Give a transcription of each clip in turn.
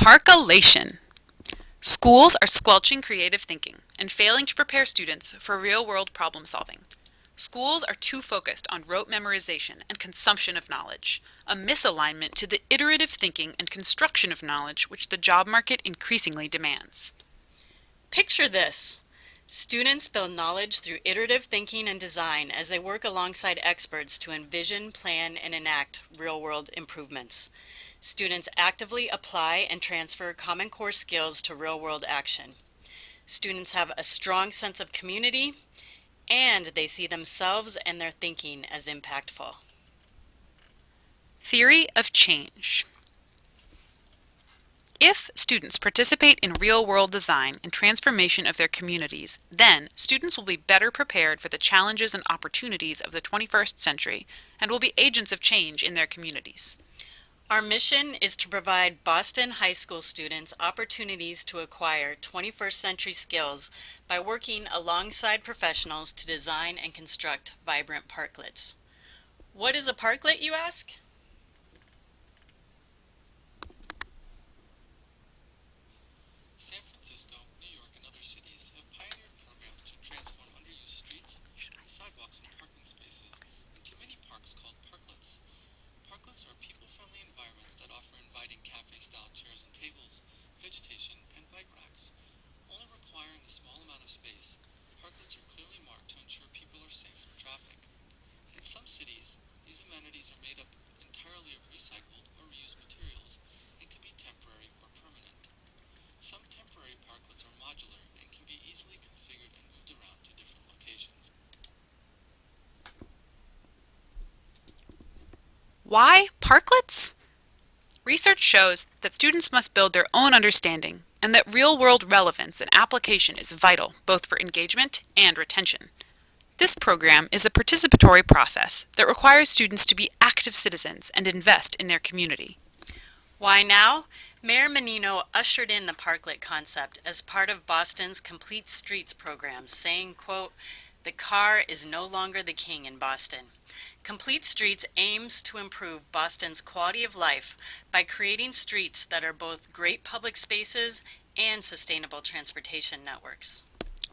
Parkolation. Schools are squelching creative thinking and failing to prepare students for real-world problem solving. Schools are too focused on rote memorization and consumption of knowledge, a misalignment to the iterative thinking and construction of knowledge which the job market increasingly demands. Picture this. Students build knowledge through iterative thinking and design as they work alongside experts to envision, plan, and enact real-world improvements. Students actively apply and transfer common core skills to real-world action. Students have a strong sense of community, and they see themselves and their thinking as impactful. Theory of change. If students participate in real-world design and transformation of their communities, then students will be better prepared for the challenges and opportunities of the 21st century and will be agents of change in their communities. Our mission is to provide Boston high school students opportunities to acquire 21st century skills by working alongside professionals to design and construct vibrant parklets. What is a parklet, you ask? San Francisco, New York, and other cities have pioneered programs to transform underused streets, sidewalks, and parking spaces into mini parks called parklets. Parklets are people-friendly environments that offer inviting cafe-style chairs and tables, vegetation, and bike racks. Only requiring a small amount of space, parklets are clearly marked to ensure people are safe from traffic. In some cities, these amenities are made up entirely of recycled or reused materials and can be temporary or permanent. Some temporary parklets are modular and can be easily configured and moved around to different locations. Why parklets? Research shows that students must build their own understanding and that real-world relevance and application is vital both for engagement and retention. This program is a participatory process that requires students to be active citizens and invest in their community. Why now? Mayor Menino ushered in the parklet concept as part of Boston's Complete Streets program, saying, quote, "The car is no longer the king in Boston." Complete Streets aims to improve Boston's quality of life by creating streets that are both great public spaces and sustainable transportation networks.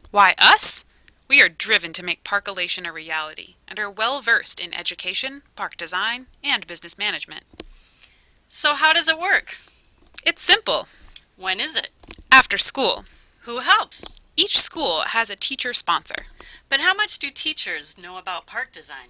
Why us? We are driven to make parkolation a reality and are well versed in education, park design, and business management. So how does it work? It's simple. When is it? After school. Who helps? Each school has a teacher sponsor. But how much do teachers know about park design?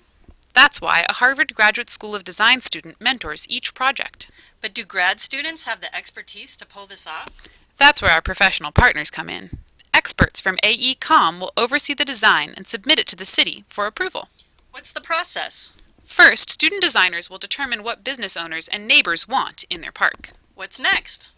That's why a Harvard Graduate School of Design student mentors each project. But do grad students have the expertise to pull this off? That's where our professional partners come in. Experts from AECom will oversee the design and submit it to the city for approval. What's the process? First, student designers will determine what business owners and neighbors want in their park. What's next?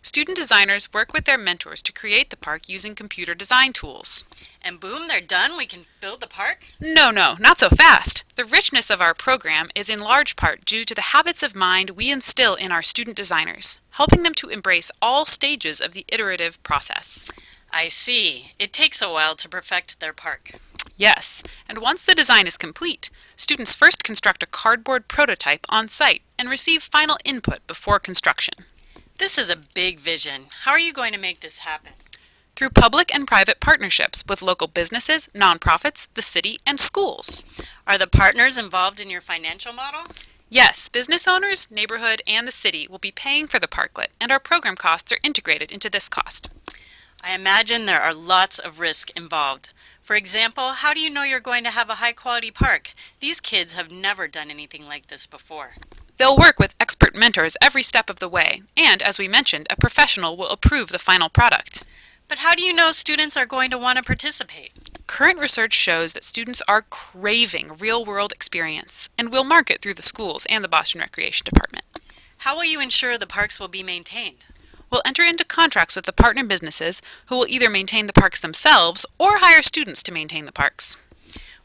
Student designers work with their mentors to create the park using computer design tools. And boom, they're done? We can build the park? No, not so fast. The richness of our program is in large part due to the habits of mind we instill in our student designers, helping them to embrace all stages of the iterative process. I see. It takes a while to perfect their park. Yes, and once the design is complete, students first construct a cardboard prototype on site and receive final input before construction. This is a big vision. How are you going to make this happen? Through public and private partnerships with local businesses, nonprofits, the city, and schools. Are the partners involved in your financial model? Yes, business owners, neighborhood, and the city will be paying for the parklet, and our program costs are integrated into this cost. I imagine there are lots of risk involved. For example, how do you know you're going to have a high-quality park? These kids have never done anything like this before. They'll work with expert mentors every step of the way, and as we mentioned, a professional will approve the final product. But how do you know students are going to want to participate? Current research shows that students are craving real-world experience and will market through the schools and the Boston Recreation Department. How will you ensure the parks will be maintained? We'll enter into contracts with the partner businesses who will either maintain the parks themselves or hire students to maintain the parks.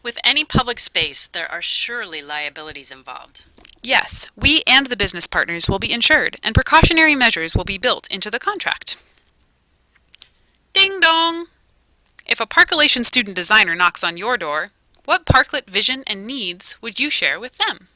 With any public space, there are surely liabilities involved. Yes, we and the business partners will be insured, and precautionary measures will be built into the contract. Ding dong! If a Parkolation student designer knocks on your door, what parklet vision and needs would you share with them?